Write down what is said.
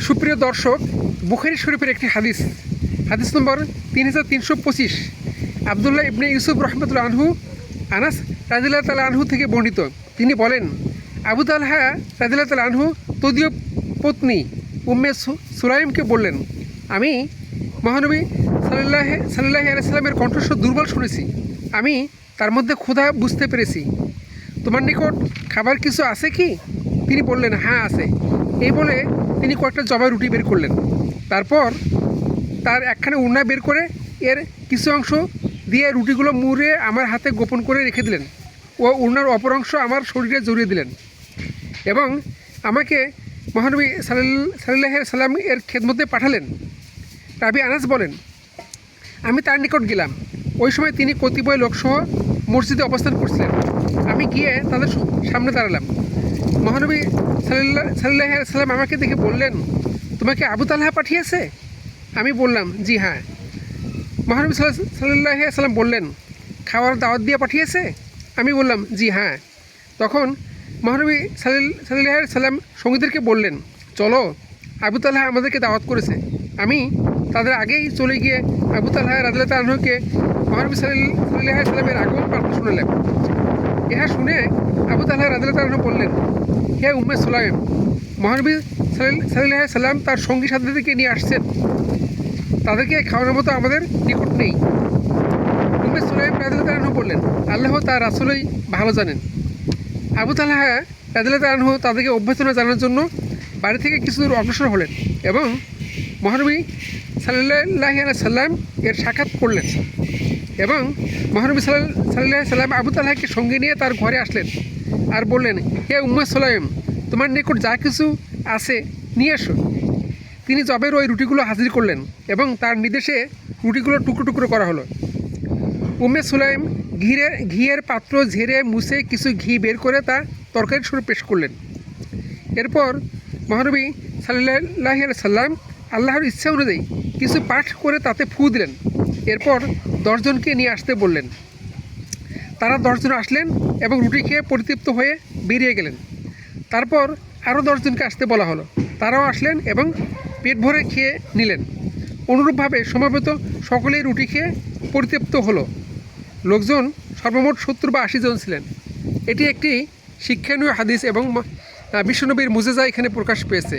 সুপ্রিয় দর্শক, বুখারী শরীফের একটি হাদিস নম্বর 3325, আবদুল্লাহ ইবনে ইউসুফ রহমতুল্লাহ আনহু আনাস রাদিয়াল্লাহু তাআলা আনহু থেকে বর্ণিত। তিনি বলেন, আবু তালহা রাদিয়াল্লাহু তাআলা আনহু তদীয় পত্নী উম্মে সুলাইমকে বললেন, আমি মহানবী সাল্লাল্লাহু আলাইহি সাল্লামের কণ্ঠস্বর দুর্বল শুনেছি। আমি তার মধ্যে ক্ষুধা বুঝতে পেরেছি। তোমার নিকট খাবার কিছু আছে কি? তিনি বললেন, হ্যাঁ আছে। এই বলে তিনি কয়েকটা জবাই রুটি বের করলেন। তারপর তার একখানে উড়না বের করে এর কিছু অংশ দিয়ে রুটিগুলো মুড়ে আমার হাতে গোপন করে রেখে দিলেন ও উড়নার অপর অংশ আমার শরীরে জড়িয়ে দিলেন এবং আমাকে মহানবী সাল্লাল্লাহু আলাইহি সাল্লাম এর খেদমতে পাঠালেন। রাবি আনাস বলেন, আমি তার নিকট গেলাম। ওই সময় তিনি কতিপয় লোকসহ মসজিদে অবস্থান করছিলেন। আমি গিয়ে তাদের সামনে দাঁড়ালাম। মহানবী সাল্লাল্লাহু আলাইহি সাল্লাম আমাকে দেখে বললেন, তোমাকে আবু তালহা পাঠিয়েছে? আমি বললাম, জি হ্যাঁ। মহানবী সাল্লাল্লাহু আলাইহি সাল্লাম বললেন, খাওয়ার দাওয়াত দিয়ে পাঠিয়েছে? আমি বললাম, জি হ্যাঁ। তখন মহানবী সাল্লাল্লাহু আলাইহি সাল্লাম সঙ্গীদেরকে বললেন, চলো, আবু তালহা আমাদেরকে দাওয়াত করেছে। আমি তাদের আগেই চলে গিয়ে আবু তালহা রাদিয়াল্লাহু তাআলা আনহুকে মহানবী সাল্লাল্লাহু আলাইহি সাল্লামের আগমন বার্তা শুনলাম। ইহা শুনে আবু তালহা রাদিয়াল্লাহু তাআলা আনহু বললেন, হে উম্মে সুলাইম, মহানবী সাল্লাল্লাহু আলাইহি সাল্লাম তার সঙ্গী সাথীদেরকে নিয়ে আসছেন। তাদেরকে খাওয়ানোর মতো আমাদের নিকট নেই। উম্মে সুলাইম রাদিয়াল্লাহু তাআলা আনহু বললেন, আল্লাহ তার রাসূলই ভালো জানেন। আবু তালহা রাদিয়াল্লাহু তাআলা আনহু তাদেরকে অভ্যর্থনা জানানোর জন্য বাড়ি থেকে কিছু দূর অগ্রসর হলেন এবং মহানবী সাল্লাল্লাহু আলাইহি সাল্লাম এর সাক্ষাৎ করলেন এবং মহানবী সাল্লাল্লাহু আলাইহি সাল্লাম আবু তালহাকে সঙ্গে নিয়ে তার ঘরে আসলেন আর বললেন, হে উম্মে সুলাইম, তোমার নিকট যা কিছু আছে নিয়ে এসো। তিনি জবের ওই রুটিগুলো হাজির করলেন এবং তার নির্দেশে রুটিগুলো টুকরো টুকরো করা হলো। উম্মে সুলাইম ঘিয়ের পাত্র ঝেড়ে মুছে কিছু ঘি বের করে তা তরকারি স্বরূপ পেশ করলেন। এরপর মহানবী সাল্লাল্লাহু আলাইহি সাল্লাম আল্লাহর ইচ্ছা অনুযায়ী কিছু পাঠ করে তাতে ফু দিলেন। এরপর 10 জনকে নিয়ে আসতে বললেন। তারা 10 জন আসলেন এবং রুটি খেয়ে পরিতৃপ্ত হয়ে বেরিয়ে গেলেন। তারপর আরও 10 জনকে আসতে বলা হলো। তারাও আসলেন এবং পেট ভরে খেয়ে নিলেন। অনুরূপভাবে সমবেত সকলেই রুটি খেয়ে পরিতৃপ্ত হলো। লোকজন সর্বমোট 70 বা 80 জন ছিলেন। এটি একটি শিক্ষণীয় হাদিস এবং বিশ্বনবীর মুজেজা এখানে প্রকাশ পেয়েছে।